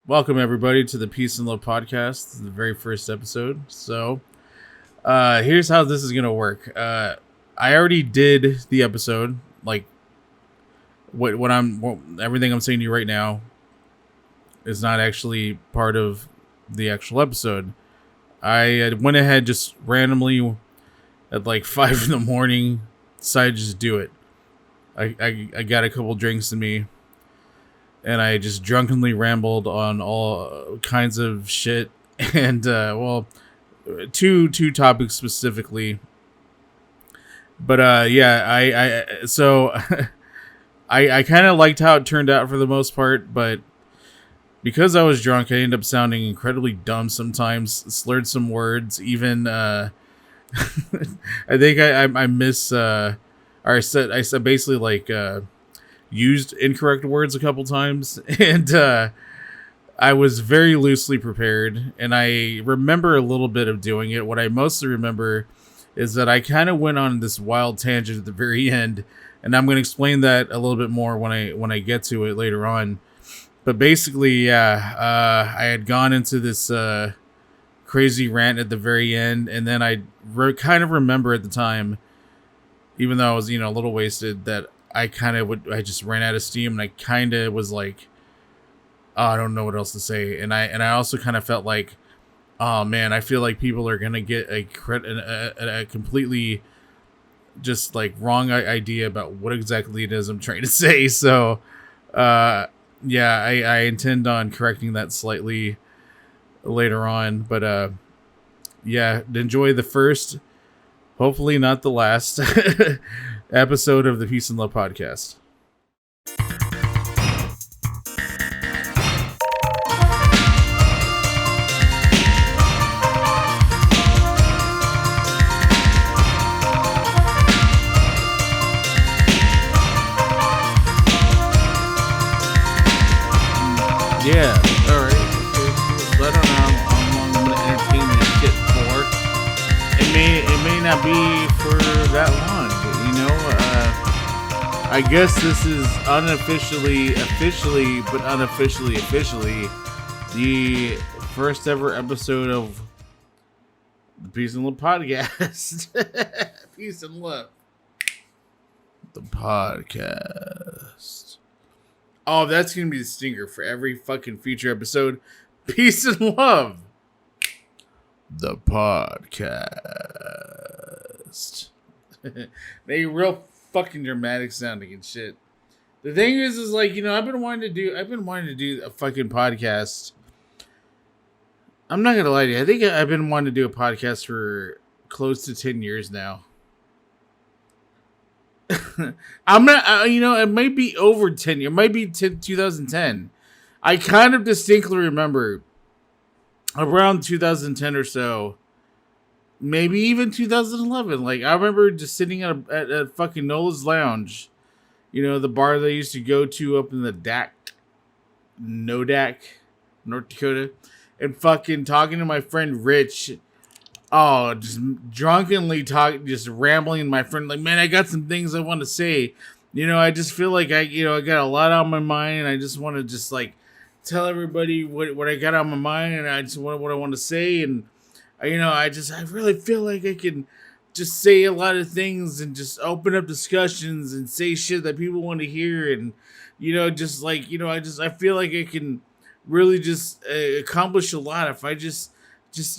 Welcome everybody to the Peace and Love podcast. This is the very first episode. So, here's how this is gonna work. I already did the episode. Like, everything I'm saying to you right now is not actually part of the actual episode. I went ahead just randomly at like 5 in the morning, decided to just do it. I got a couple drinks in me, and I just drunkenly rambled on all kinds of shit. And two topics specifically. But yeah, I kind of liked how it turned out for the most part, but because I was drunk, I ended up sounding incredibly dumb sometimes, slurred some words, even I think I miss or I said basically like used incorrect words a couple times. And I was very loosely prepared, and I remember a little bit of doing it. What I mostly remember is that I kind of went on this wild tangent at the very end, and I'm going to explain that a little bit more when I get to it later on. But basically, yeah, I had gone into this crazy rant at the very end, and then I kind of remember at the time, even though I was a little wasted, that I just ran out of steam, and I kind of was like, oh, I don't know what else to say. And I also kind of felt like, oh man, I feel like people are gonna get a completely just like wrong idea about what exactly it is I'm trying to say. So yeah, I intend on correcting that slightly later on. But yeah, enjoy the first, hopefully not the last episode of the Peace and Love podcast. Yeah, alright. Okay. I don't know how long I'm gonna entertain this shit for. It may not be for that long, but I guess this is officially the first ever episode of the Peace and Love podcast. Peace and Love. The podcast. Oh, that's gonna be the stinger for every fucking future episode. Peace and Love. The podcast. Make it real fucking dramatic sounding and shit. The thing is like, I've been wanting to do a fucking podcast. I'm not gonna lie to you. I think I've been wanting to do a podcast for close to 10 years now. I'm not, it might be over 10 years. It might be 2010. I kind of distinctly remember around 2010 or so, maybe even 2011. Like, I remember just sitting at a fucking Nola's Lounge, the bar that I used to go to up in the Nodak, North Dakota, and fucking talking to my friend Rich. Oh, just drunkenly just rambling. My friend, like, man, I got some things I want to say. I just feel like I got a lot on my mind, and I just want to just like tell everybody what I got on my mind, and I just what I want to say, and I really feel like I can just say a lot of things and just open up discussions and say shit that people want to hear, and just like I feel like I can really just accomplish a lot if I just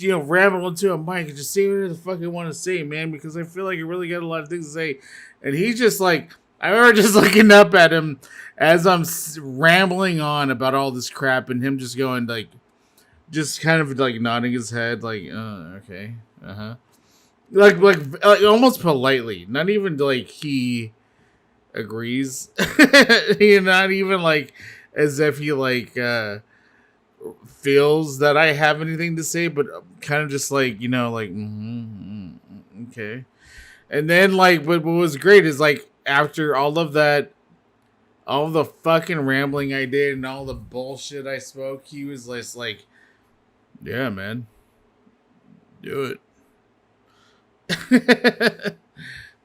ramble into a mic and just say whatever the fuck I want to say, man, because I feel like I really got a lot of things to say. And he's just like, I remember just looking up at him as I'm rambling on about all this crap, and him just going like, just kind of like nodding his head, like, okay, like almost politely, not even like he agrees, not even like as if he like feels that I have anything to say, but kind of just like, like, okay. And then like, what was great is like, after all of that, all the fucking rambling I did and all the bullshit I spoke, he was just like, yeah, man, do it.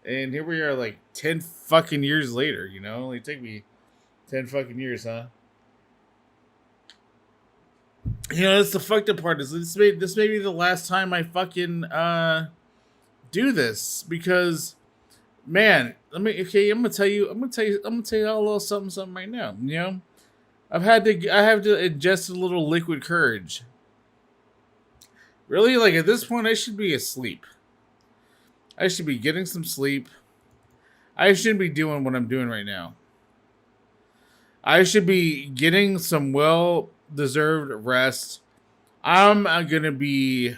And here we are, like 10 fucking years later, only took me 10 fucking years, huh? You know, that's the fucked up part. Is this may be the last time I fucking do this because, man, I'm gonna tell you a little something right now. You know, I have to ingest a little liquid courage. Really, like at this point, I should be asleep. I should be getting some sleep. I shouldn't be doing what I'm doing right now. I should be getting some well-deserved rest. I'm gonna be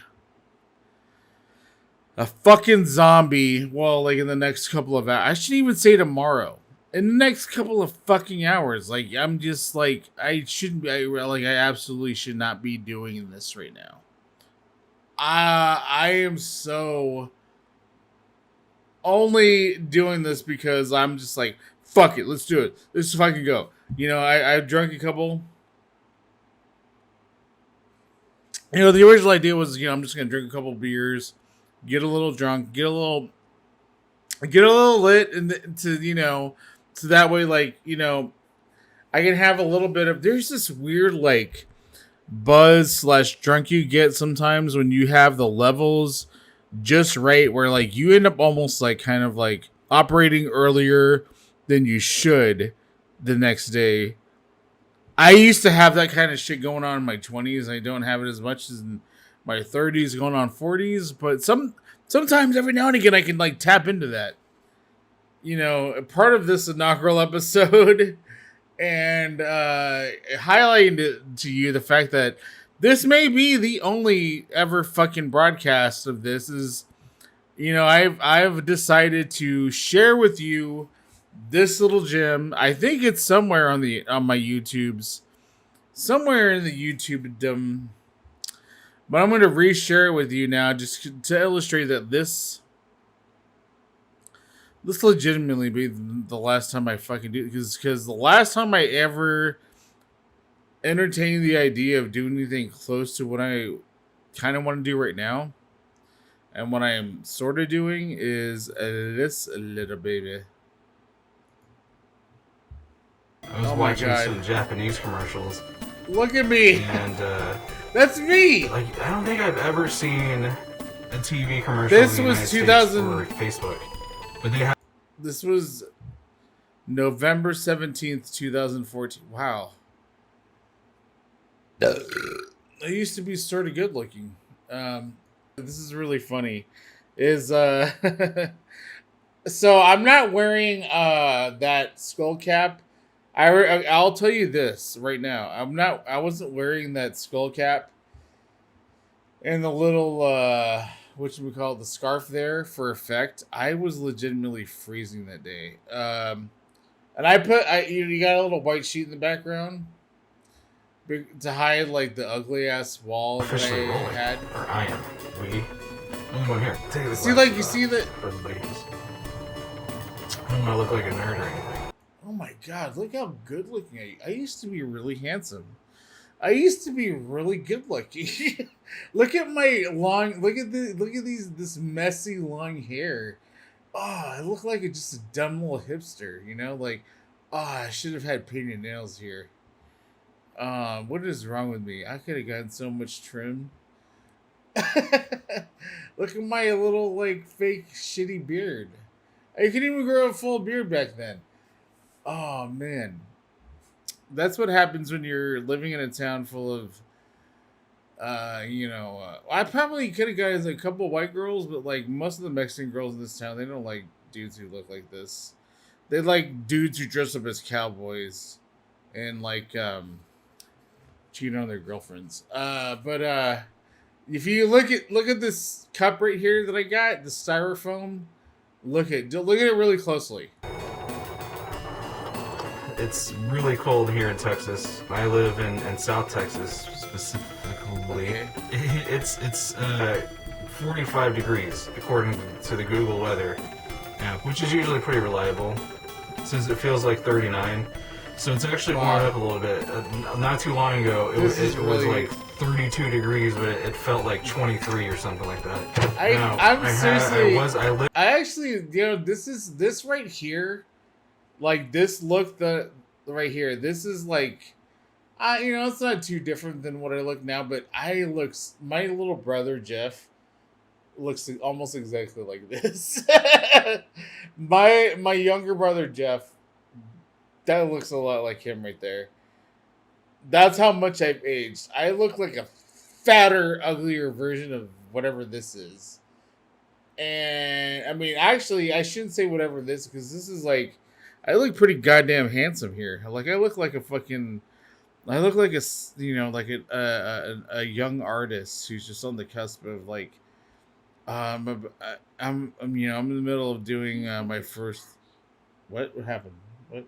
a fucking zombie. Well, like in the next couple of hours. I should even say tomorrow. In the next couple of fucking hours. Like I'm just like I shouldn't be. I absolutely should not be doing this right now. I am so only doing this because I'm just like, fuck it, let's do it. Let's fucking go. You know, I've drunk a couple. You know, the original idea was, you know, I'm just gonna drink a couple beers, get a little drunk, get a little lit, and so that way, like, you know, I can have a little bit of. There's this weird like buzz / drunk you get sometimes when you have the levels just right, where like you end up almost like kind of like operating earlier than you should the next day. I used to have that kind of shit going on in my 20s. I don't have it as much as in my 30s, going on 40s, but sometimes every now and again I can like tap into that. You know, part of this inaugural episode and highlighting to you the fact that this may be the only ever fucking broadcast of this is, you know, I've decided to share with you this little gem. I think it's somewhere on my YouTube's, somewhere in the YouTube, but I'm going to reshare it with you now just to illustrate that this legitimately be the last time I fucking do it, because the last time I ever entertained the idea of doing anything close to what I kind of want to do right now and what I am sort of doing is this little baby. I was watching some Japanese commercials. Look at me. And that's me. Like, I don't think I've ever seen a TV commercial. This was 2000 or Facebook. But they have. This was November 17th, 2014. Wow. I used to be sort of good looking. This is really funny. So I'm not wearing that skull cap. I'll tell you this right now. I wasn't wearing that skull cap and the little whatchamacallit, the scarf there for effect. I was legitimately freezing that day. And you got a little white sheet in the background to hide like the ugly ass wall that I had. Or I am. We. Only one here. Take this. See, like you see that. For the ladies. I don't want to look like a nerd or anything. Oh my god! Look how good looking I used to be. Really handsome. I used to be really good looking. Look at my long. Look at this messy long hair. Oh, I look like just a dumb little hipster. You know, like, I should have had painted nails here. What is wrong with me? I could have gotten so much trim. Look at my little like fake shitty beard. I couldn't even grow a full beard back then. Oh man, that's what happens when you're living in a town full of, I probably could have gotten a couple of white girls, but like most of the Mexican girls in this town, they don't like dudes who look like this. They like dudes who dress up as cowboys and like cheat on their girlfriends. But if you look at this cup right here that I got, the styrofoam, look at it really closely. It's really cold here in Texas. I live in South Texas specifically. Okay. It's 45 degrees according to the Google weather app, which is usually pretty reliable. It says it feels like 39, so it's actually warmed up a little bit. Not too long ago, it was like 32 degrees, but it felt like 23 or something like that. This right here. Like this look right here. This is like, It's not too different than what I look now, but my little brother Jeff looks almost exactly like this. My younger brother Jeff, that looks a lot like him right there. That's how much I've aged. I look like a fatter, uglier version of whatever this is. And I mean, actually, I shouldn't say whatever this because this is like, I look pretty goddamn handsome here. Like I look like a fucking, I look like like a young artist who's just on the cusp of like, I'm in the middle of doing my first. What happened? What?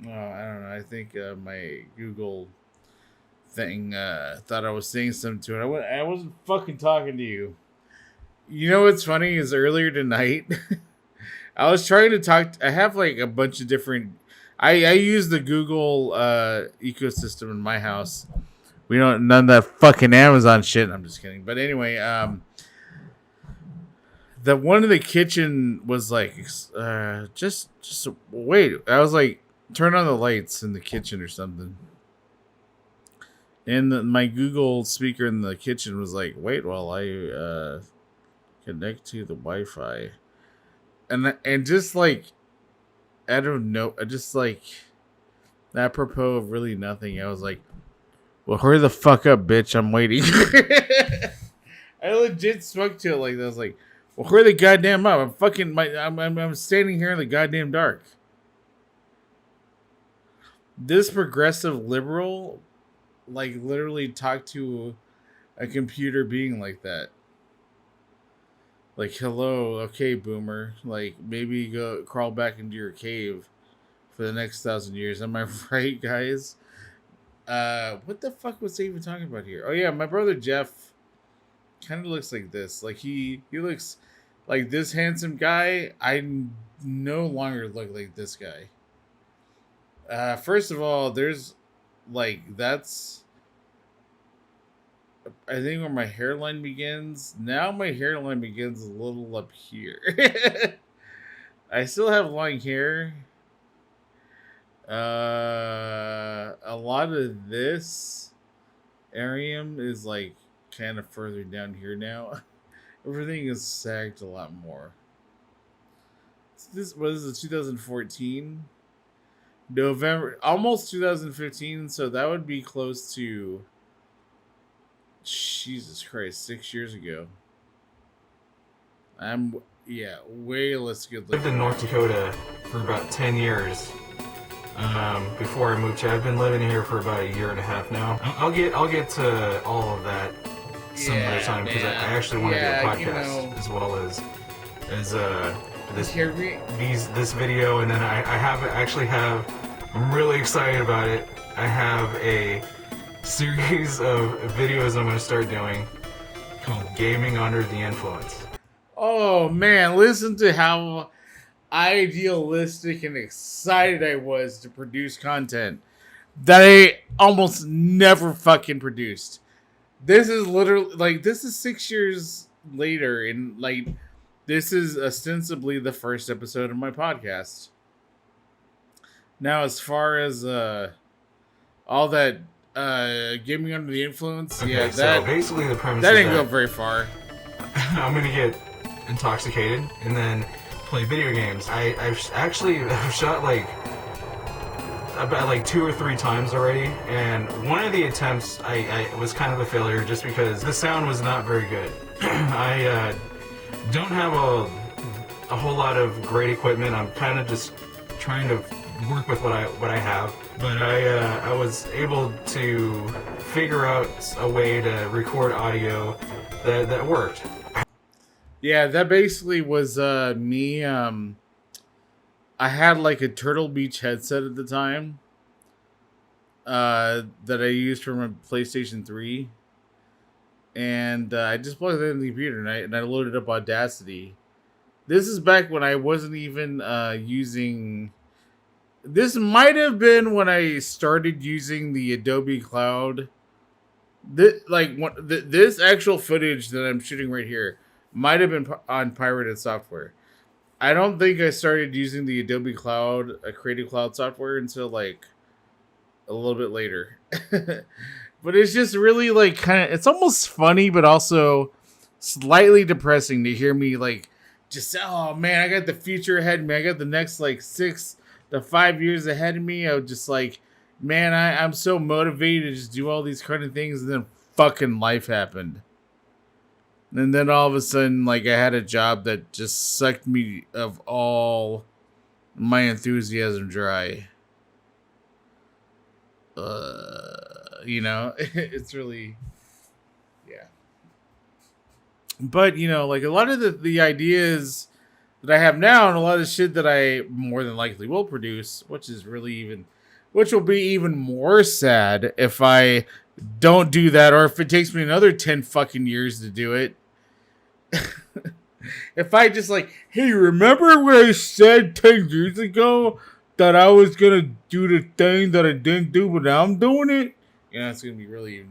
Oh, I don't know. I think my Google thing thought I was saying something to it. I wasn't fucking talking to you. You know what's funny is earlier tonight, I was trying to talk. I have like a bunch of different. I use the Google ecosystem in my house. We don't none of that fucking Amazon shit. I'm just kidding. But anyway, the one in the kitchen was like, just wait. I was like, turn on the lights in the kitchen or something. And my Google speaker in the kitchen was like, wait while I connect to the Wi-Fi. And just like, I don't know, just like, apropos of really nothing, I was like, well, hurry the fuck up, bitch. I'm waiting. I legit spoke to it like that. I was like, well, hurry the goddamn up. I'm standing here in the goddamn dark. This progressive liberal, like, literally talked to a computer being like that. Like, hello, okay, boomer. Like, maybe go crawl back into your cave for the next 1,000 years. Am I right, guys? What the fuck was I even talking about here? Oh yeah, my brother Jeff kind of looks like this. Like he looks like this handsome guy. I no longer look like this guy. First of all, there's like that's I think where my hairline begins. Now my hairline begins a little up here. I still have long hair. A lot of this area is like kind of further down here now. Everything is sagged a lot more. This was 2014, November, almost 2015. So that would be close to Jesus Christ, 6 years ago. I'm way less good looking. I lived in North Dakota for about 10 years. Before I moved here, I've been living here for about 1.5 years now. I'll get to all of that some other time because I actually want to do a podcast as well as this video, and then I'm really excited about it. I have a series of videos I'm going to start doing called Gaming Under the Influence. Oh man, listen to how idealistic and excited I was to produce content that I almost never fucking produced. This is literally like, this is 6 years later, and like this is ostensibly the first episode of my podcast. Now, as far as all that Gaming Under the Influence, okay, that so basically the premise that is didn't go very far. I'm gonna get intoxicated and then play video games. I've shot like about like 2 or 3 times already, and one of the attempts I was kind of a failure just because the sound was not very good. I don't have a whole lot of great equipment. I'm kind of just trying to work with what I have, but I was able to figure out a way to record audio that worked. Yeah, that basically was me. I had like a Turtle Beach headset at the time that I used for my PlayStation 3. And I just plugged it in the computer and I loaded up Audacity. This is back when I wasn't even using... This might have been when I started using the Adobe Cloud. This actual footage that I'm shooting right here might have been on pirated software. I don't think I started using the Adobe Cloud, Creative Cloud software until like a little bit later. But it's just really like kind of, it's almost funny, but also slightly depressing to hear me like just, oh man, I got the future ahead of me. I got the next like 6 to 5 years ahead of me. I was just like, man, I'm so motivated to just do all these kind of things, and then fucking life happened. And then all of a sudden, like, I had a job that just sucked me of all my enthusiasm dry. You know, it's really, yeah. But, you know, like, a lot of the ideas that I have now, and a lot of the shit that I more than likely will produce, which will be even more sad if I don't do that, or if it takes me another 10 fucking years to do it. If I just like, hey, remember where I said 10 years ago that I was gonna do the thing that I didn't do, but now I'm doing it? You know, it's gonna be really.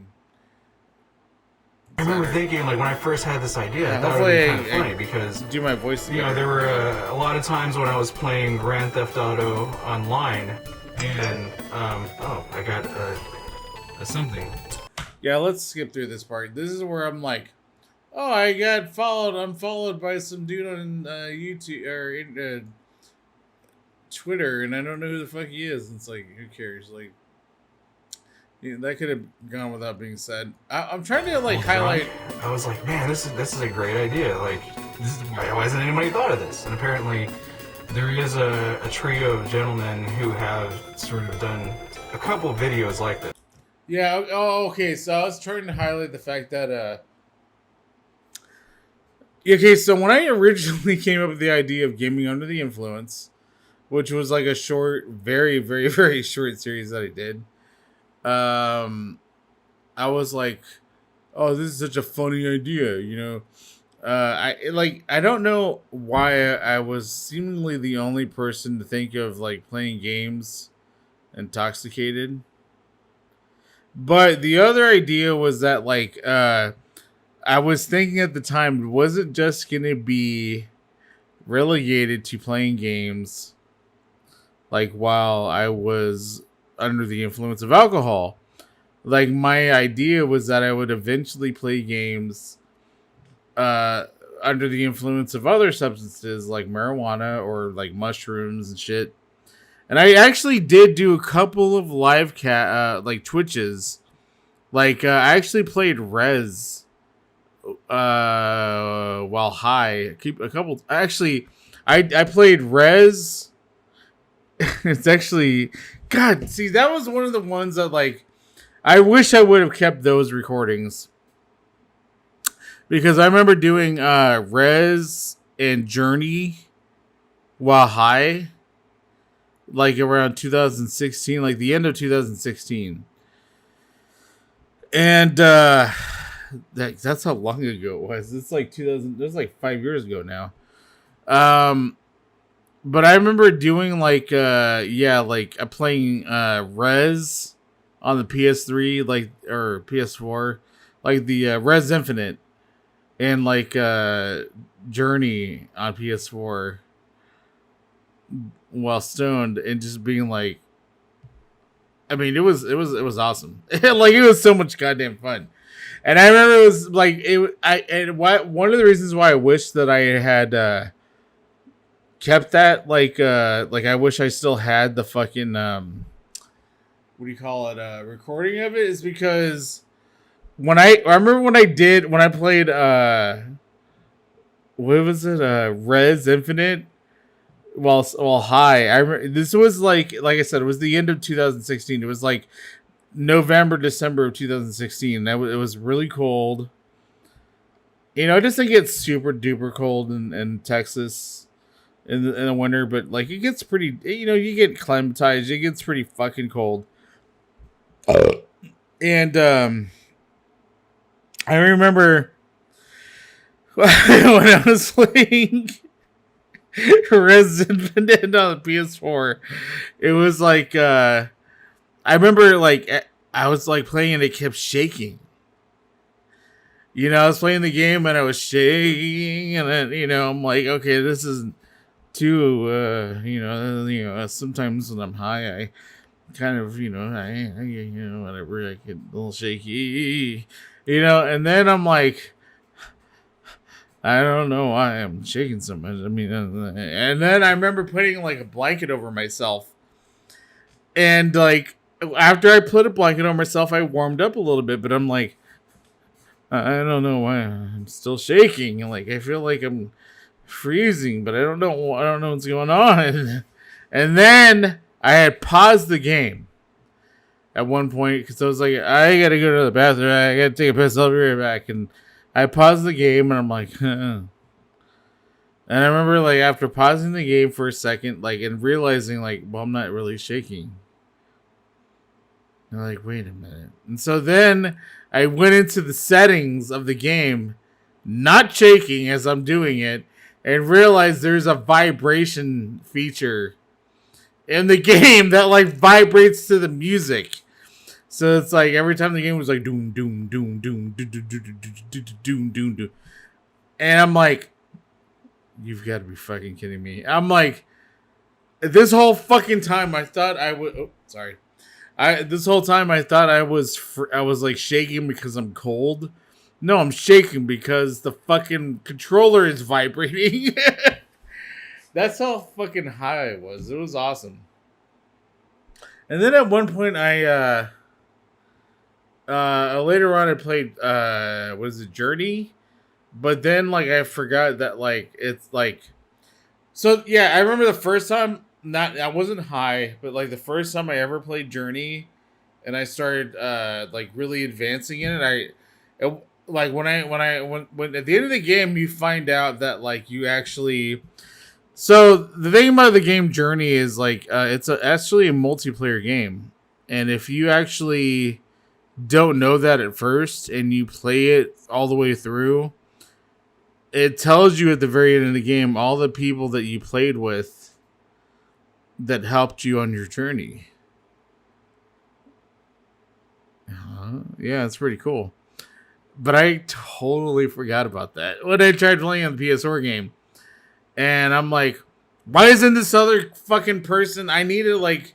I remember thinking, like, when I first had this idea, Yeah, I thought it would be kind of funny because do my voice you know, there were a lot of times when I was playing Grand Theft Auto online, and oh, I got a something. Yeah, let's skip through this part. This is where I'm like, oh, I got followed. I'm followed by some dude on YouTube or Twitter, and I don't know who the fuck he is. It's like, who cares? Like, yeah, that could have gone without being said. I'm trying to like highlight. I was like, man, this is a great idea. Like, why hasn't anybody thought of this? And apparently, there is a trio of gentlemen who have sort of done a couple of videos like this. Yeah. Oh, okay. So I was trying to highlight the fact that okay, so when I originally came up with the idea of gaming under the influence, which was like a short, very, very, very short series that I did, I was like, oh, this is such a funny idea, you know. I don't know why I was seemingly the only person to think of like playing games intoxicated. But the other idea was that like I was thinking at the time, was it just gonna be relegated to playing games like while I was under the influence of alcohol? Like, my idea was that I would eventually play games under the influence of other substances like marijuana or like mushrooms and shit. And I actually did do a couple of live like Twitches. Like, I actually played Rez while high. I played Rez. It's actually, God, see, that was one of the ones that like I wish I would have kept those recordings, because I remember doing Rez and Journey while high, like around 2016, like the end of 2016. And that's how long ago it was. It's like 2000. That's like 5 years ago now. But I remember doing like playing Rez on the PS3, like, or PS4, like the Rez Infinite, and like Journey on PS4 while stoned, and just being like, I mean, it was awesome. Like, it was so much goddamn fun. And I remember it was like one of the reasons why I wish that I had kept that, like I wish I still had the fucking what do you call it, recording of it, is because I remember when I played what was it, Rez Infinite while high. I remember this was like I said, it was the end of 2016. It was like November, December of 2016. It was really cold. You know, I just think it's super duper cold in Texas in the winter, but like it gets pretty, you know, you get climatized. It gets pretty fucking cold. And I remember when I was playing Resident Evil on the PS4, it was like I remember like I was like playing and it kept shaking. You know, I was playing the game and I was shaking, and then, you know, I'm like, okay, this is too, you know, sometimes when I'm high, I kind of, whatever, I get a little shaky, and then I'm like, I don't know why I'm shaking so much. I mean, and then I remember putting like a blanket over myself, and like after I put a blanket on myself, I warmed up a little bit, but I'm like, I don't know why I'm still shaking. Like I feel like I'm freezing, but I don't know what's going on. And then I had paused the game at one point because I was like, I gotta go to the bathroom. I gotta take a piss. I'll be right back. And I paused the game, and I'm like, and I remember like after pausing the game for a second, like and realizing like, well, I'm not really shaking. And I'm like, wait a minute. And so then I went into the settings of the game, not shaking as I'm doing it, and realized there's a vibration feature in the game that like vibrates to the music. So it's like every time the game was like doom doom doom doom doom doom doom doom doom doom, and I'm like, you've got to be fucking kidding me. I'm like, this whole fucking time I thought I would. Oh, sorry. This whole time I thought I was like shaking because I'm cold. No, I'm shaking because the fucking controller is vibrating. That's how fucking high I was. It was awesome. And then at one point I later on I played was it Journey? But then like I forgot that like it's like, so yeah, I remember the first time I wasn't high, but like the first time I ever played Journey and I started like really advancing in it, like when at the end of the game you find out that like you actually, so the thing about the game Journey is like it's actually a multiplayer game, and if you actually don't know that at first and you play it all the way through, it tells you at the very end of the game all the people that you played with that helped you on your journey. Yeah, it's pretty cool. But I totally forgot about that when I tried playing on the PS4 game. And I'm like, why isn't this other fucking person? I needed like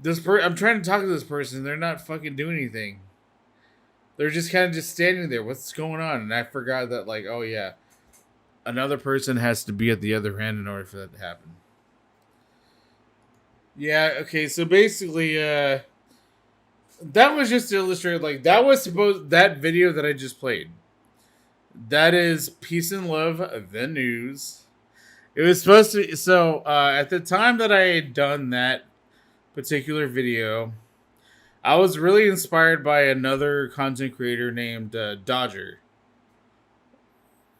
I'm trying to talk to this person. They're not fucking doing anything. They're just kind of just standing there. What's going on? And I forgot that like, oh yeah, another person has to be at the other end in order for that to happen. Yeah, okay, so basically, that was just to illustrate, like, that video that I just played. That is Peace and Love, the news. It was supposed to be, so, at the time that I had done that particular video, I was really inspired by another content creator named Dodger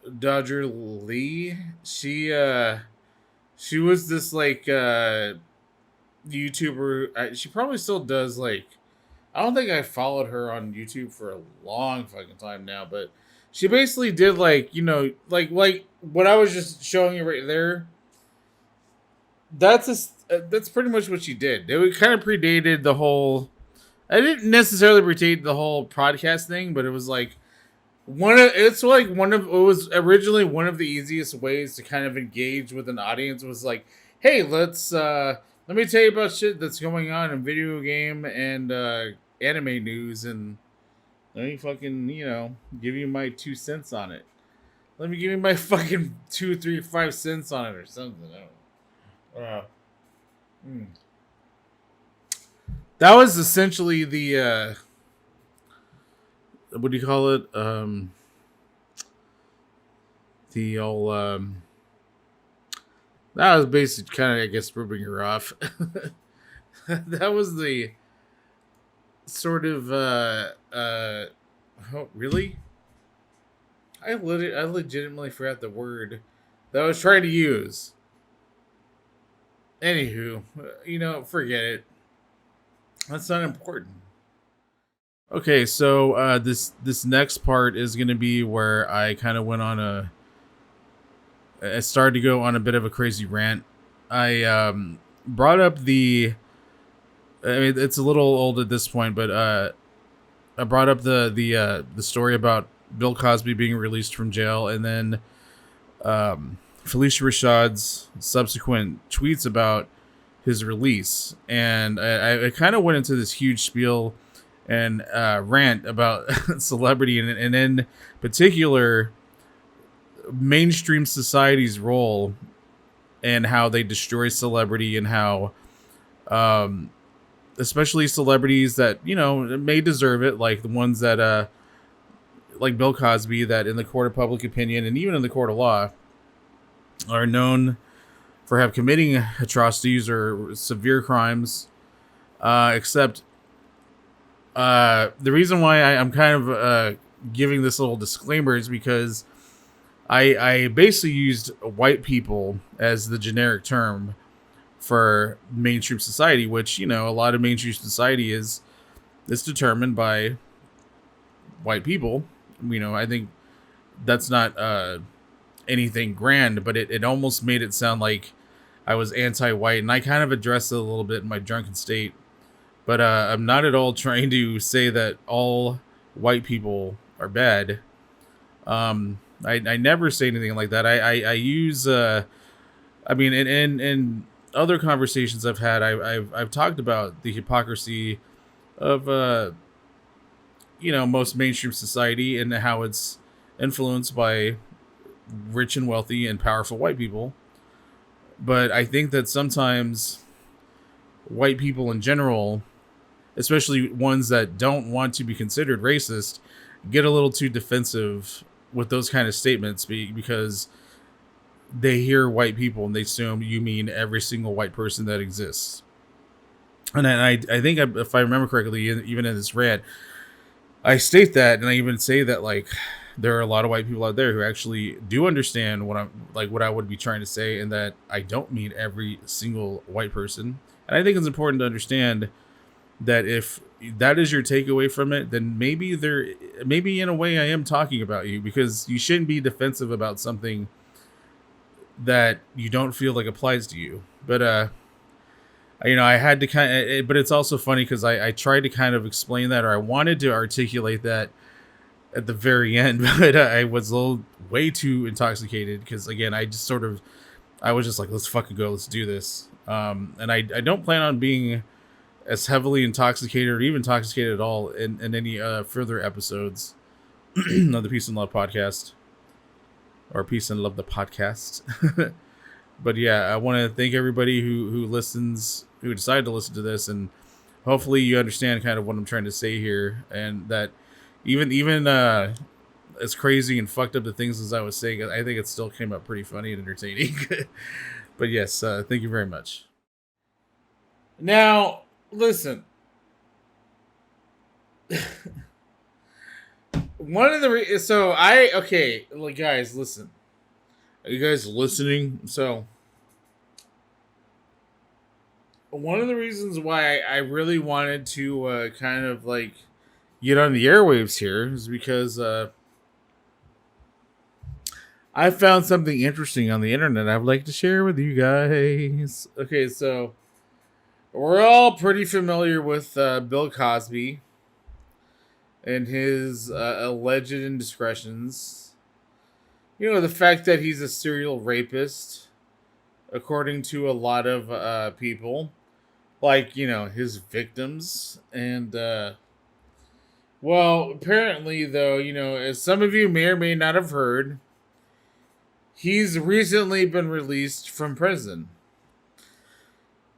Lee. She was this, like, YouTuber. She probably still does, like, I don't think I followed her on YouTube for a long fucking time now, but she basically did like what I was just showing you right there. That's pretty much what she did. It kind of predated the whole. I didn't necessarily predate the whole podcast thing, but it was like it was originally one of the easiest ways to kind of engage with an audience was like, hey, let me tell you about shit that's going on in video game and anime news, and let me fucking, give you my 2 cents on it. Let me give you my fucking 2, 3, 5 cents on it or something. I don't know. That was essentially the, what do you call it? The old, that was basically kind of, I guess, ripping her off. That was the sort of, oh, really? I legitimately forgot the word that I was trying to use. Anywho, forget it. That's not important. Okay, so this next part is going to be where I kind of went on I started to go on a bit of a crazy rant. I brought up I mean, it's a little old at this point, but I brought up the story about Bill Cosby being released from jail, and then Felicia Rashad's subsequent tweets about his release, and I kind of went into this huge spiel and rant about celebrity, and in particular mainstream society's role and how they destroy celebrity, and how especially celebrities that may deserve it, like the ones that like Bill Cosby, that in the court of public opinion and even in the court of law are known for have committing atrocities or severe crimes. Except the reason why I'm kind of giving this little disclaimer is because I basically used white people as the generic term for mainstream society, which a lot of mainstream society is determined by white people. I think that's not anything grand, but it almost made it sound like I was anti-white, and I kind of addressed it a little bit in my drunken state. But I'm not at all trying to say that all white people are bad. I never say anything like that. I use I mean, in other conversations I've had, I've talked about the hypocrisy of most mainstream society, and how it's influenced by rich and wealthy and powerful white people. But I think that sometimes white people in general, especially ones that don't want to be considered racist, get a little too defensive with those kind of statements, because they hear white people and they assume you mean every single white person that exists. And I think, if I remember correctly, even in this rant, I state that, and I even say that, like, there are a lot of white people out there who actually do understand what I would be trying to say, and that I don't mean every single white person. And I think it's important to understand that if that is your takeaway from it, then maybe in a way I am talking about you, because you shouldn't be defensive about something that you don't feel like applies to you. But I had to kind of, but it's also funny because I tried to kind of explain that, or I wanted to articulate that at the very end, but I was a little way too intoxicated, because again, I was just like, let's fucking go, let's do this. And I don't plan on being as heavily intoxicated, or even intoxicated at all, in any further episodes of the Peace and Love podcast, or Peace and Love the podcast. But yeah, I want to thank everybody who decided to listen to this, and hopefully you understand kind of what I'm trying to say here, and that even as crazy and fucked up the things as I was saying, I think it still came up pretty funny and entertaining. But yes, thank you very much. Now, listen. One of the guys, listen. Are you guys listening? So, one of the reasons why I really wanted to kind of like get on the airwaves here is because I found something interesting on the internet I'd like to share with you guys. Okay, so we're all pretty familiar with Bill Cosby and his alleged indiscretions. The fact that he's a serial rapist, according to a lot of people, like, his victims. And, well, apparently, though, as some of you may or may not have heard, he's recently been released from prison.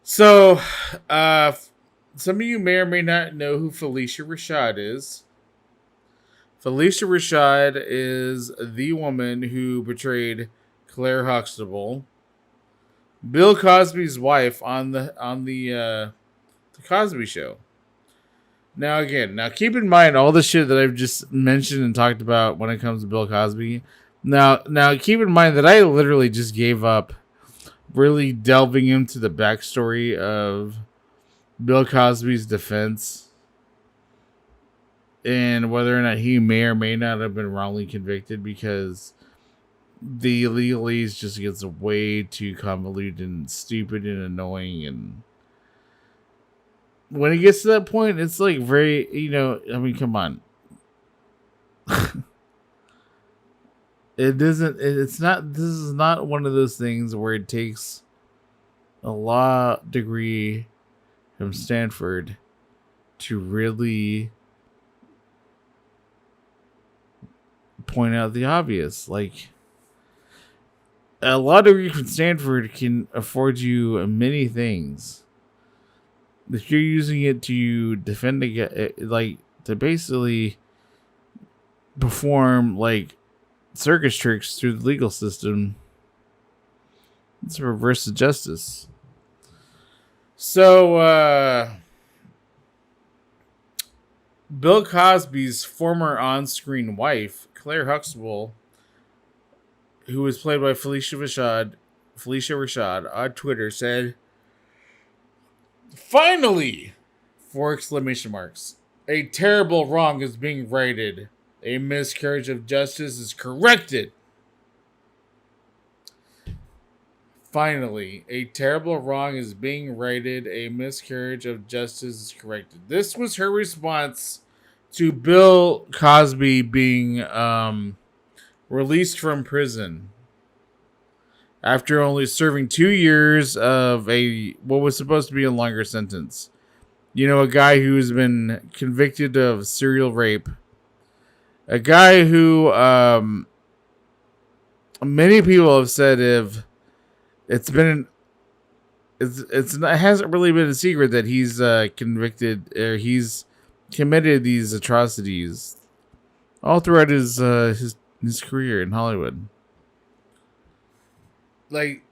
So, some of you may or may not know who Felicia Rashad is. Felicia Rashad is the woman who betrayed Claire Huxtable, Bill Cosby's wife, on the Cosby Show. Now keep in mind all the shit that I've just mentioned and talked about when it comes to Bill Cosby. Now keep in mind that I literally just gave up really delving into the backstory of Bill Cosby's defense, and whether or not he may or may not have been wrongly convicted, because the legalese just gets way too convoluted and stupid and annoying. And when it gets to that point, it's like very, come on. This is not one of those things where it takes a law degree from Stanford to really point out the obvious. Like, a law degree from Stanford can afford you many things. If you're using it to defend like to basically perform like circus tricks through the legal system, it's a reverse of justice. So, Bill Cosby's former on-screen wife, Claire Huxtable, who was played by Felicia Rashad, on Twitter said, "Finally! 4 exclamation marks. A terrible wrong is being righted. A miscarriage of justice is corrected. Finally, a terrible wrong is being righted. A miscarriage of justice is corrected." This was her response to Bill Cosby being released from prison after only serving 2 years of what was supposed to be a longer sentence. You know, a guy who's been convicted of serial rape. A guy who many people have said it hasn't really been a secret that he's convicted, or he's committed these atrocities all throughout his career in Hollywood. Like,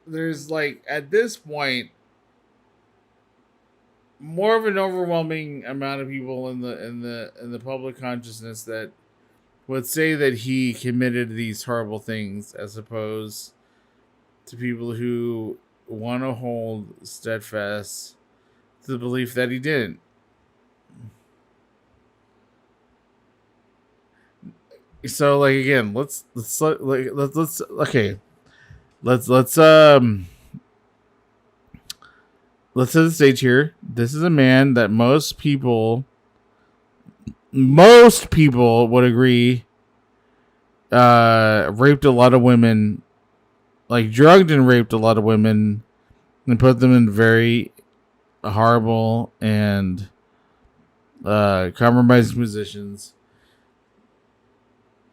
there's like at this point more of an overwhelming amount of people in the public consciousness that would say that he committed these horrible things, as opposed to people who want to hold steadfast to the belief that he didn't. So, like, again, let's set the stage here. This is a man that most people would agree raped a lot of women, like drugged and raped a lot of women and put them in very horrible and compromising positions.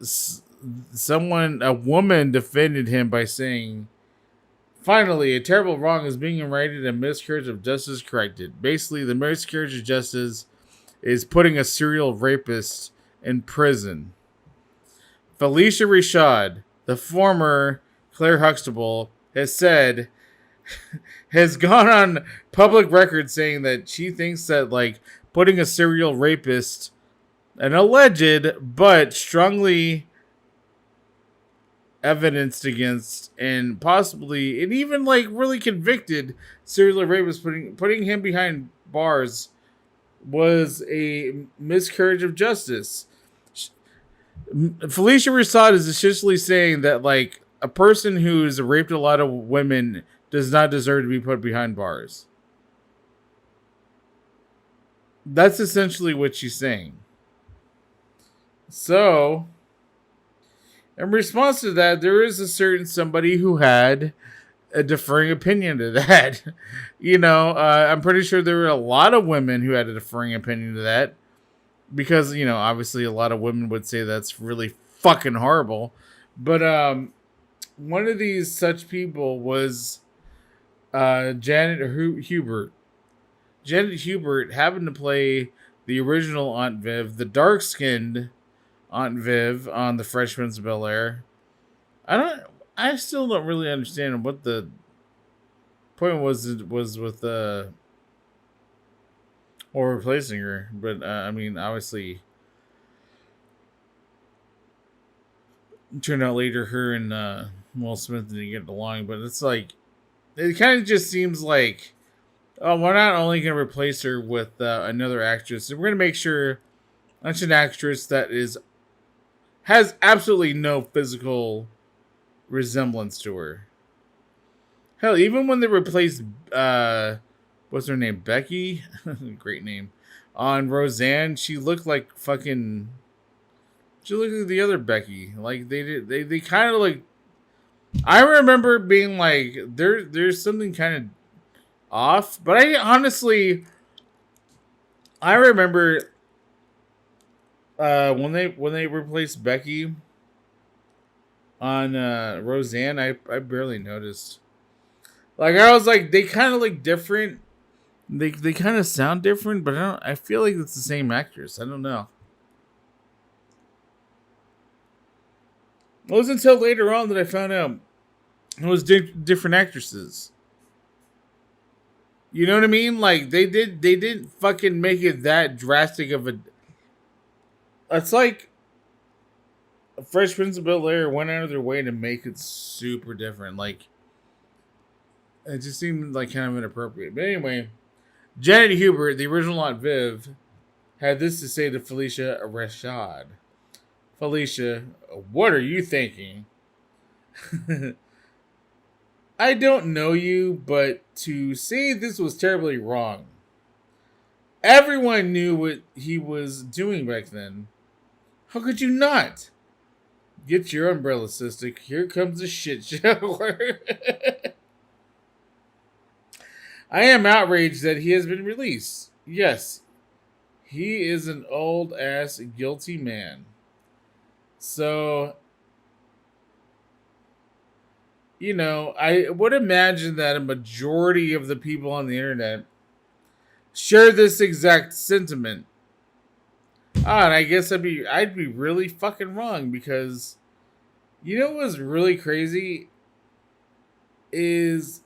A woman defended him by saying, "Finally, a terrible wrong is being righted and miscarriage of justice corrected." Basically, the miscarriage of justice is putting a serial rapist in prison. Felicia Rashad, the former Claire Huxtable, has gone on public record saying that she thinks that, like, putting a serial rapist, an alleged but strongly evidenced against and possibly and even like really convicted serial rapist, putting him behind bars, was a miscarriage of justice. Felicia Rashad is essentially saying that, like, a person who's raped a lot of women does not deserve to be put behind bars. That's essentially what she's saying. So, in response to that, there is a certain somebody who had a differing opinion to that. You know, I'm pretty sure there were a lot of women who had a differing opinion to that, because, you know, obviously a lot of women would say that's really fucking horrible. But one of these such people was Janet Hubert. Janet Hubert happened to play the original Aunt Viv, the dark-skinned Aunt Viv on The Fresh Prince of Bel-Air. I still don't really understand what the point was with or replacing her, but I mean, obviously, it turned out later her and Will Smith didn't get along. But it's like, it kind of just seems like, oh, we're not only going to replace her with another actress, we're going to make sure that's an actress that has absolutely no physical resemblance to her. Hell, even when they replaced what's her name, Becky, great name, on Roseanne, she looked like the other Becky. Like, they kind of like I remember being like, there's something kind of off, but I remember when they replaced Becky on Roseanne, I barely noticed. Like I was like, they kind of like different. They kind of sound different, but I feel like it's the same actress. I don't know. It wasn't until later on that I found out it was different actresses. You know what I mean? Like they didn't fucking make it that drastic of a. It's like Fresh Prince of Bel Air went out of their way to make it super different. Like it just seemed like kind of inappropriate. But anyway, Janet Hubert, the original Aunt Viv, had this to say to Felicia Rashad. Felicia, what are you thinking? I don't know you, but to say this was terribly wrong. Everyone knew what he was doing back then. How could you not? Get your umbrella, sister. Here comes the shit shower. I am outraged that he has been released. Yes, he is an old ass guilty man. So, you know, I would imagine that a majority of the people on the internet share this exact sentiment. Ah, and I guess I'd be really fucking wrong because you know what's really crazy is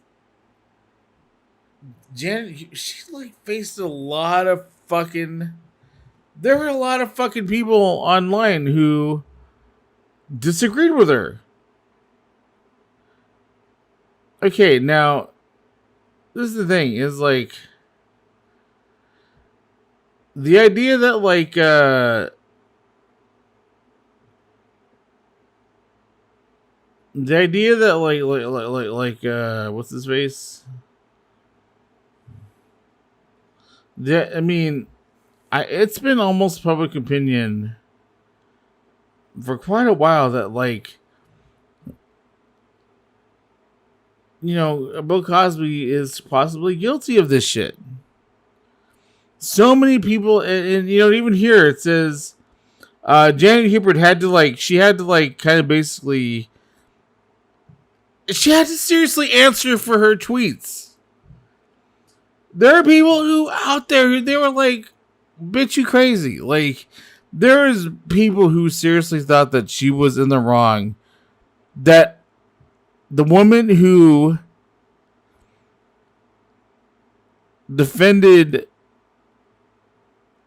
Janet. She like faced a lot of fucking. There were a lot of fucking people online who disagreed with her. Okay, now this is the thing: is like the idea that like the idea that what's his face? I mean, it's been almost public opinion for quite a while that like you know Bill Cosby is possibly guilty of this shit. So many people, and you know, even here it says Janet Hubert had to like she had to like kind of basically she had to seriously answer for her tweets. There are people who out there who they were like, "Bitch, you crazy!" Like there's people who seriously thought that she was in the wrong. That the woman who defended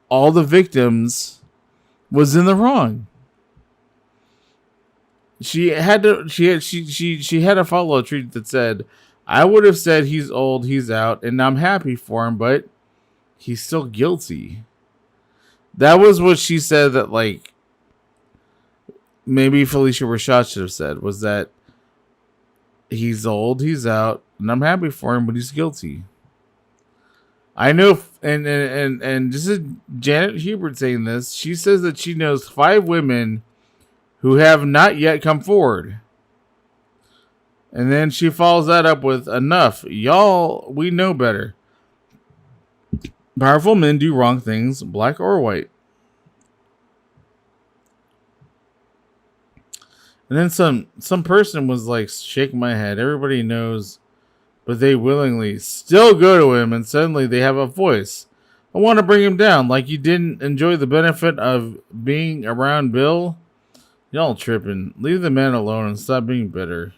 all the victims was in the wrong. She had a follow-up tweet that said, I would have said he's old, he's out, and I'm happy for him, but he's still guilty. That was what she said that like maybe Felicia Rashad should have said, was that he's old, he's out, and I'm happy for him, but he's guilty. I know, and this is Janet Hubert saying this. She says that she knows 5 women who have not yet come forward. And then she follows that up with, enough. Y'all, we know better. Powerful men do wrong things, black or white. And then some person was like shaking my head. Everybody knows, but they willingly still go to him, and suddenly they have a voice. I want to bring him down. Like you didn't enjoy the benefit of being around Bill? Y'all tripping. Leave the man alone and stop being bitter.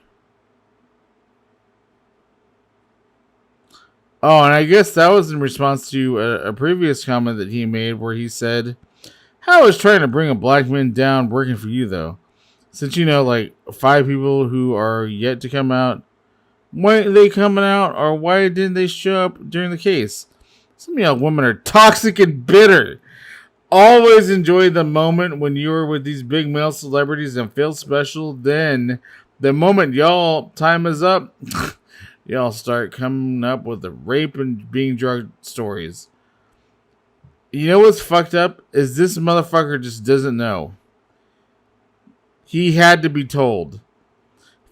Oh, and I guess that was in response to a previous comment that he made where he said, how is trying to bring a black man down working for you, though? Since you know, like, 5 people who are yet to come out, why aren't they coming out, or why didn't they show up during the case? Some of y'all women are toxic and bitter. Always enjoy the moment when you're with these big male celebrities and feel special. Then, the moment y'all time is up, y'all start coming up with the rape and being drugged stories. You know what's fucked up? Is this motherfucker just doesn't know. He had to be told.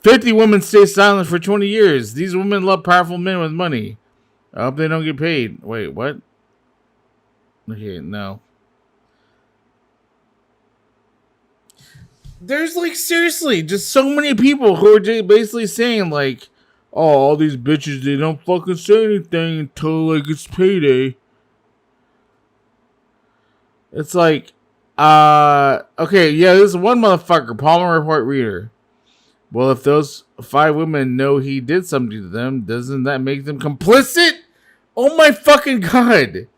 50 women stay silent for 20 years. These women love powerful men with money. I hope they don't get paid. Wait, what? Okay, no. There's like seriously just so many people who are just basically saying like, oh, all these bitches, they don't fucking say anything until like it's payday. It's like, okay, yeah, this one motherfucker, Palmer Report reader. Well, if those 5 women know he did something to them, doesn't that make them complicit? Oh my fucking god.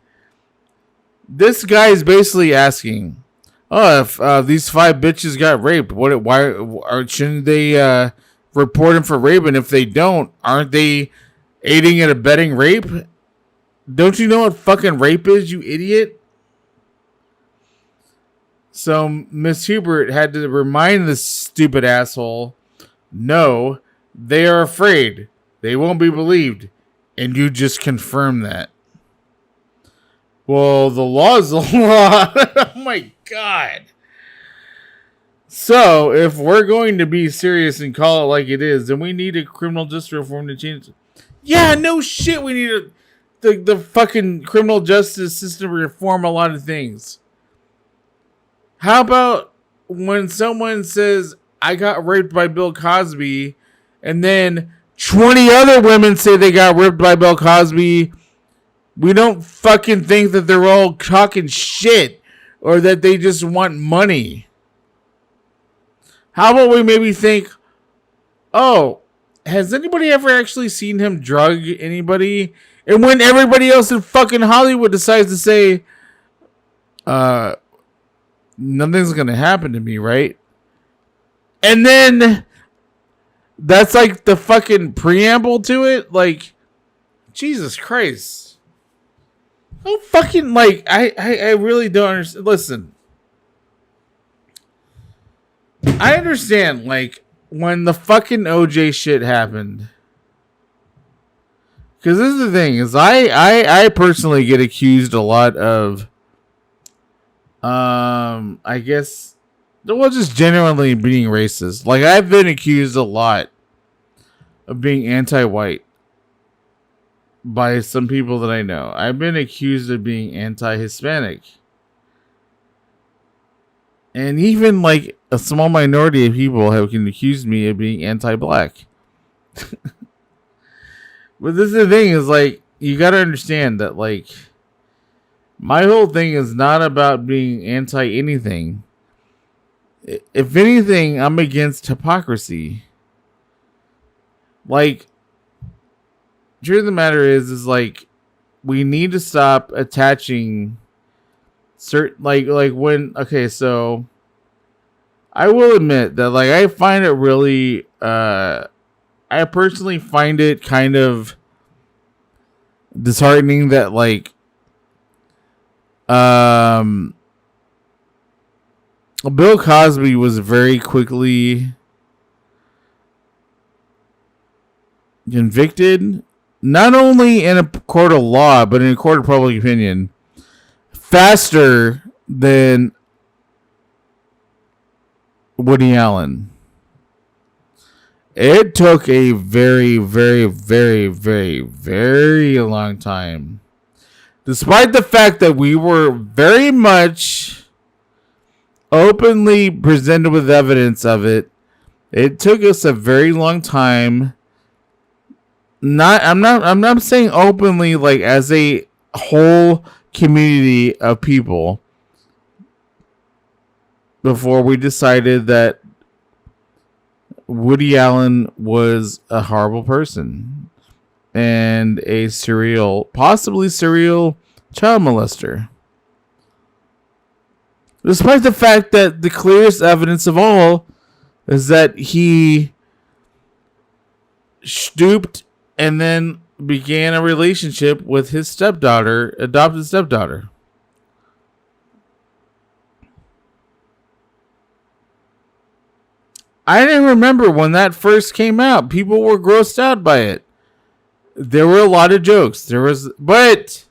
This guy is basically asking, oh, if these 5 bitches got raped, shouldn't they report him for rape? And if they don't, aren't they aiding and abetting rape? Don't you know what fucking rape is, you idiot? So Miss Hubert had to remind this stupid asshole, no, they are afraid. They won't be believed. And you just confirm that. Well, the law is the law. Oh my god. So, if we're going to be serious and call it like it is, then we need a criminal justice reform to change it. Yeah, no shit, we need the fucking criminal justice system to reform a lot of things. How about when someone says, I got raped by Bill Cosby, and then 20 other women say they got raped by Bill Cosby, we don't fucking think that they're all talking shit or that they just want money. How about we maybe think, oh, has anybody ever actually seen him drug anybody? And when everybody else in fucking Hollywood decides to say, nothing's gonna happen to me, right? And then that's like the fucking preamble to it. Like, Jesus Christ. Oh, fucking, like, I really don't understand. Listen. I understand, like, when the fucking OJ shit happened. Because this is the thing, is I personally get accused a lot of, I guess, well, just generally being racist. Like, I've been accused a lot of being anti-white by some people that I know. I've been accused of being anti-Hispanic. And even, like, a small minority of people have accused me of being anti-black. But this is the thing, is, like, you gotta understand that, like, my whole thing is not about being anti-anything. If anything, I'm against hypocrisy. Like, truth of the matter is like, we need to stop attaching certain, like when, okay, so I will admit that, like, I find it really, I personally find it kind of disheartening that, like, Bill Cosby was very quickly convicted, not only in a court of law, but in a court of public opinion, faster than Woody Allen. It took a very, very, very, very, very long time. Despite the fact that we were very much openly presented with evidence of it, it took us a very long time. I'm not saying openly, like, as a whole community of people, before we decided that Woody Allen was a horrible person and a possibly serial child molester. Despite the fact that the clearest evidence of all is that he stooped and then began a relationship with his adopted stepdaughter. I didn't remember when that first came out. People were grossed out by it. There were a lot of jokes. But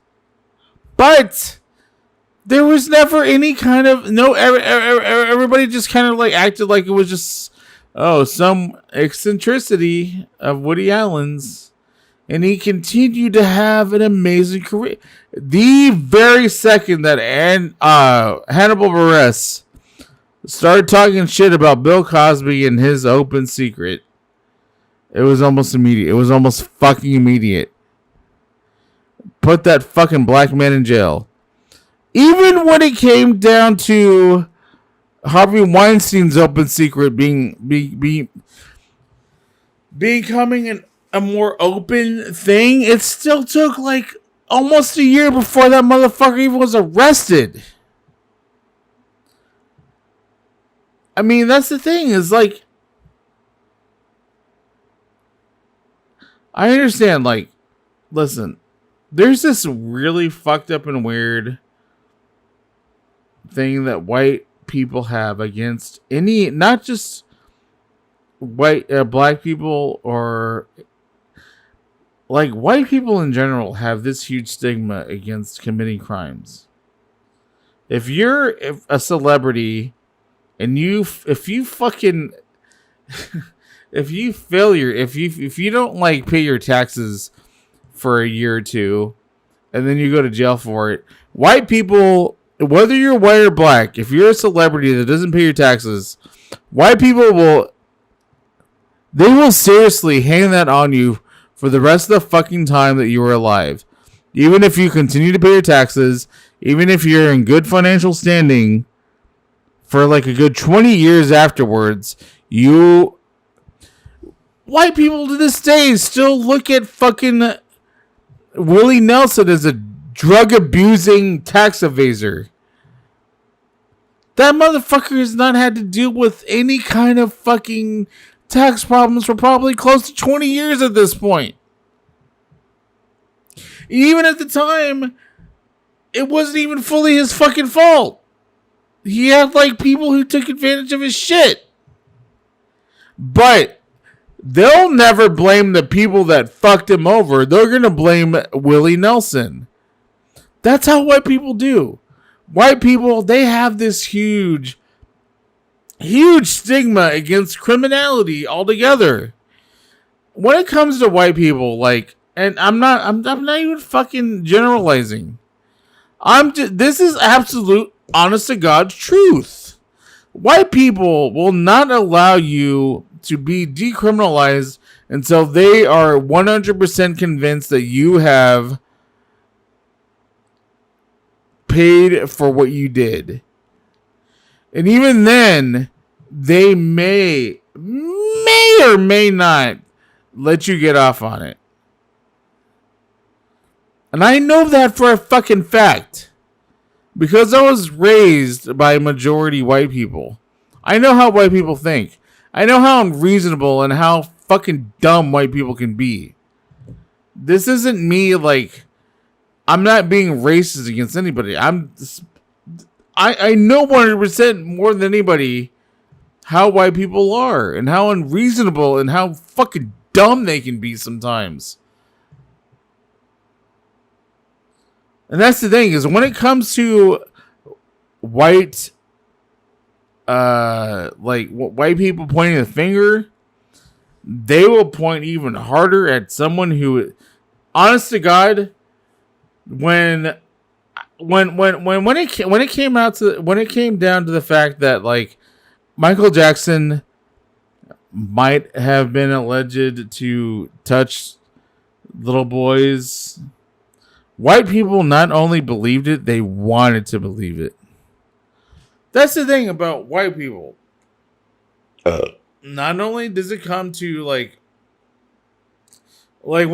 there was never any kind of, everybody just kind of like acted like it was just Oh, some eccentricity of Woody Allen's, and he continued to have an amazing career. The very second that Hannibal Buress started talking shit about Bill Cosby and his open secret, it was almost immediate. It was almost fucking immediate. Put that fucking black man in jail. Even when it came down to Harvey Weinstein's open secret becoming a more open thing, it still took like almost a year before that motherfucker even was arrested. I mean, that's the thing, is like, I understand, like, listen, there's this really fucked up and weird thing that white people have against any, not just white, black people, or like white people in general have this huge stigma against committing crimes. If you're a celebrity and if you don't like pay your taxes for a year or two and then you go to jail for it, white people, whether you're white or black, if you're a celebrity that doesn't pay your taxes, white people will seriously hang that on you for the rest of the fucking time that you were alive. Even if you continue to pay your taxes, even if you're in good financial standing, for like a good 20 years afterwards, white people to this day still look at fucking Willie Nelson as a drug-abusing tax evader. That motherfucker has not had to deal with any kind of fucking tax problems for probably close to 20 years at this point. Even at the time, it wasn't even fully his fucking fault. He had like people who took advantage of his shit. But they'll never blame the people that fucked him over. They're going to blame Willie Nelson. That's how white people do. White people, they have this huge stigma against criminality altogether. When it comes to white people, like, and I'm not even fucking generalizing. This is absolute, honest to God truth. White people will not allow you to be decriminalized until they are 100% convinced that you have paid for what you did. And even then, they may or may not let you get off on it. And I know that for a fucking fact. Because I was raised by majority white people. I know how white people think. I know how unreasonable and how fucking dumb white people can be. This isn't me like, I'm not being racist against anybody. I know 100% more than anybody how white people are and how unreasonable and how fucking dumb they can be sometimes. And that's the thing, is when it comes to white people pointing the finger, they will point even harder at someone who, honest to God, when it came down to the fact that like Michael Jackson might have been alleged to touch little boys, white people not only believed it, they wanted to believe it. That's the thing about white people. Not only does it come to like when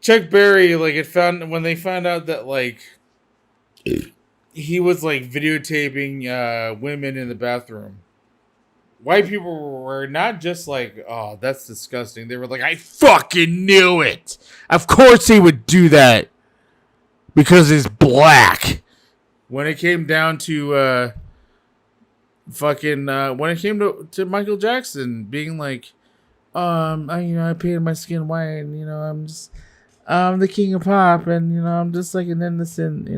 Chuck Berry, like, when they found out that like he was like videotaping women in the bathroom, white people were not just like, oh, that's disgusting. They were like, I fucking knew it. Of course he would do that because he's black. When it came down to when it came to Michael Jackson being like, I painted my skin white, and I'm the king of pop, and I'm just like an innocent,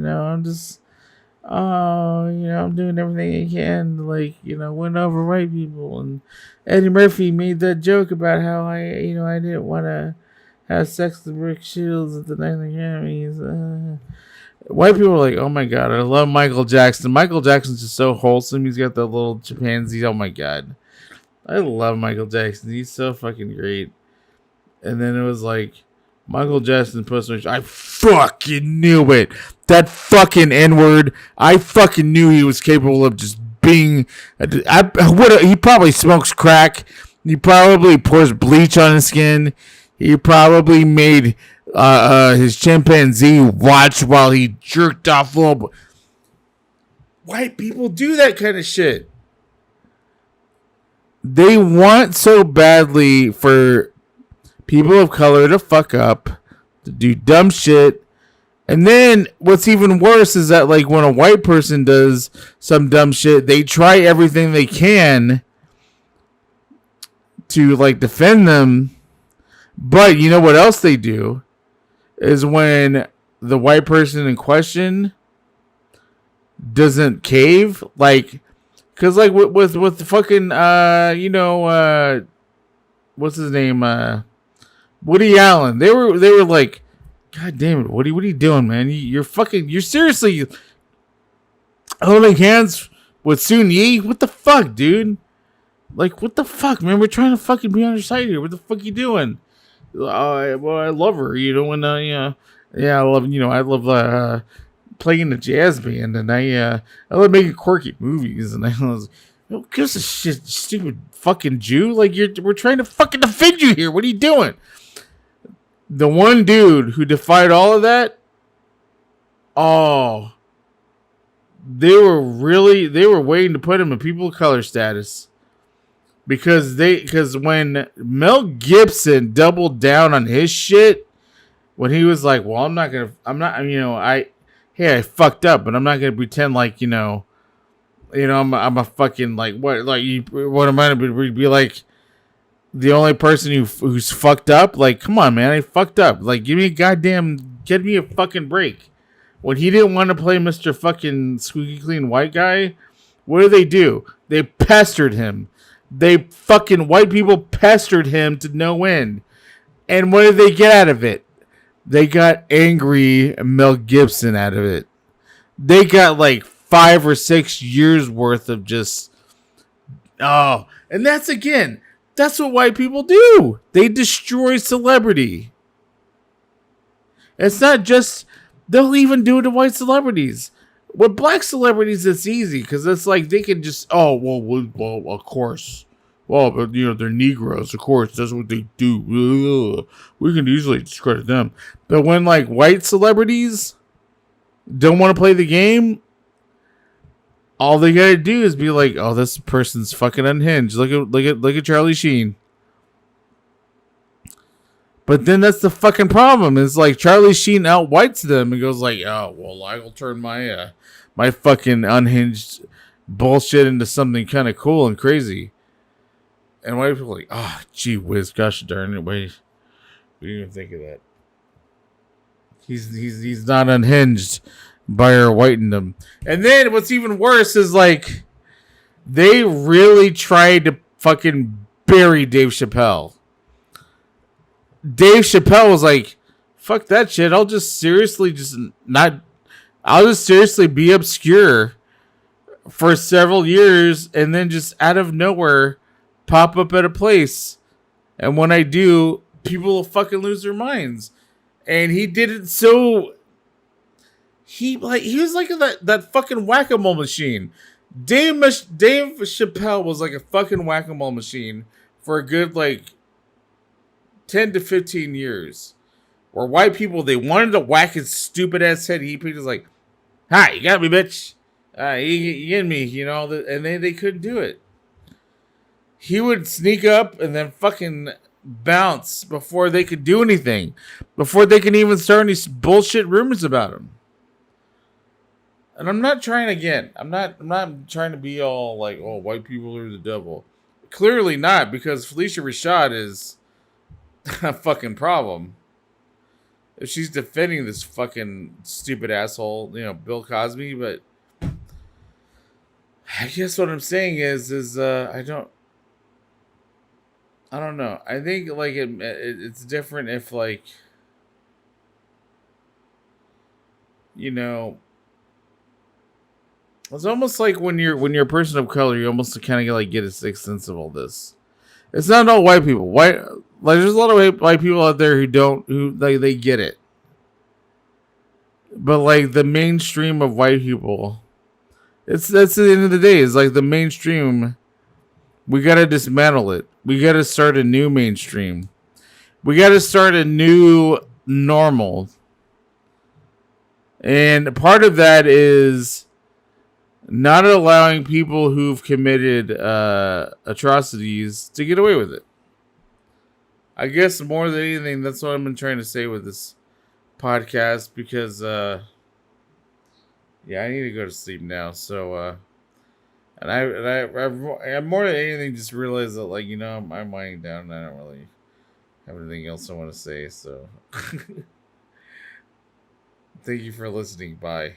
oh, I'm doing everything I can to, like, win over white people. And Eddie Murphy made that joke about how I didn't want to have sex with Brooke Shields at the night of the Grammys. White people are like, oh my god, I love Michael Jackson. Michael Jackson's just so wholesome. He's got the little chimpanzee. Oh my god. I love Michael Jackson. He's so fucking great. And then it was like, Michael Jackson posted, I fucking knew it. That fucking N-word. I fucking knew he was capable of just being. He probably smokes crack. He probably pours bleach on his skin. He probably made his chimpanzee watch while he jerked off little. White people do that kind of shit. They want so badly for people of color to fuck up, to do dumb shit. And then what's even worse is that, like, when a white person does some dumb shit, they try everything they can to, like, defend them. But you know what else they do is when the white person in question doesn't cave, like, because, like, with the fucking what's his name, Woody Allen, they were like, God damn it, Woody, what are you doing, man? You're seriously holding hands with Sun Yi? What the fuck, dude? Like, what the fuck, man? We're trying to fucking be on your side here. What the fuck you doing? Well, I love her, when I love playing the jazz band, and I love making quirky movies, and I was, who gives a shit, stupid fucking Jew? Like, we're trying to fucking defend you here. What are you doing? The one dude who defied all of that, they were waiting to put him in people of color status. Because when Mel Gibson doubled down on his shit, when he was like, well, I fucked up, but I'm not gonna pretend like, I'm a fucking, like, what am I gonna be like, the only person who's fucked up? Like, come on, man, I fucked up. Like, get me a fucking break. When he didn't want to play Mr. fucking squeaky clean white guy, what do? They pestered him. White people pestered him to no end. And what did they get out of it? They got angry Mel Gibson out of it. They got like 5 or 6 years worth of just, and that's what white people do. They destroy celebrity. It's not just, they'll even do it to white celebrities. With black celebrities, it's easy because it's like they can just, well, of course. Well, but they're Negroes, of course. That's what they do. Ugh. We can easily discredit them. But when, like, white celebrities don't want to play the game, all they gotta do is be like, oh, this person's fucking unhinged. Look at Charlie Sheen. But then that's the fucking problem. Is like Charlie Sheen outwhites them and goes like, oh, well, I will turn my my fucking unhinged bullshit into something kind of cool and crazy. And white people are like, oh, gee whiz, gosh darn it, wait, we didn't even think of that. He's not unhinged by our whitening him. And then what's even worse is like they really tried to fucking bury Dave Chappelle. Dave Chappelle was like, fuck that shit. I'll just seriously be obscure for several years and then just out of nowhere pop up at a place. And when I do, people will fucking lose their minds. And he did it so he was like that fucking whack-a-mole machine. Dave Chappelle was like a fucking whack-a-mole machine for a good like 10 to 15 years. Where white people, they wanted to whack his stupid ass head. He was like, hi, you got me, bitch. You get me, and they couldn't do it. He would sneak up and then fucking bounce before they could do anything. Before they can even start any bullshit rumors about him. And I'm not trying I'm not trying to be all like, oh, white people are the devil. Clearly not, because Felicia Rashad is a fucking problem. If she's defending this fucking stupid asshole, Bill Cosby, but I guess what I'm saying is I don't know. I think like it's different if like you know it's almost like when you're a person of color, you almost kind of like get a sixth sense of all this. It's not all white people. White like there's a lot of white people out there who don't who like they get it, but like the mainstream of white people, it's that's the end of the day. It's like the mainstream. We gotta dismantle it. We gotta start a new mainstream. We gotta start a new normal. And part of that is not allowing people who've committed atrocities to get away with it. I guess more than anything, that's what I've been trying to say with this podcast because, yeah, I need to go to sleep now. So, I more than anything just realized that, like, I'm winding down and I don't really have anything else I want to say. So, thank you for listening. Bye.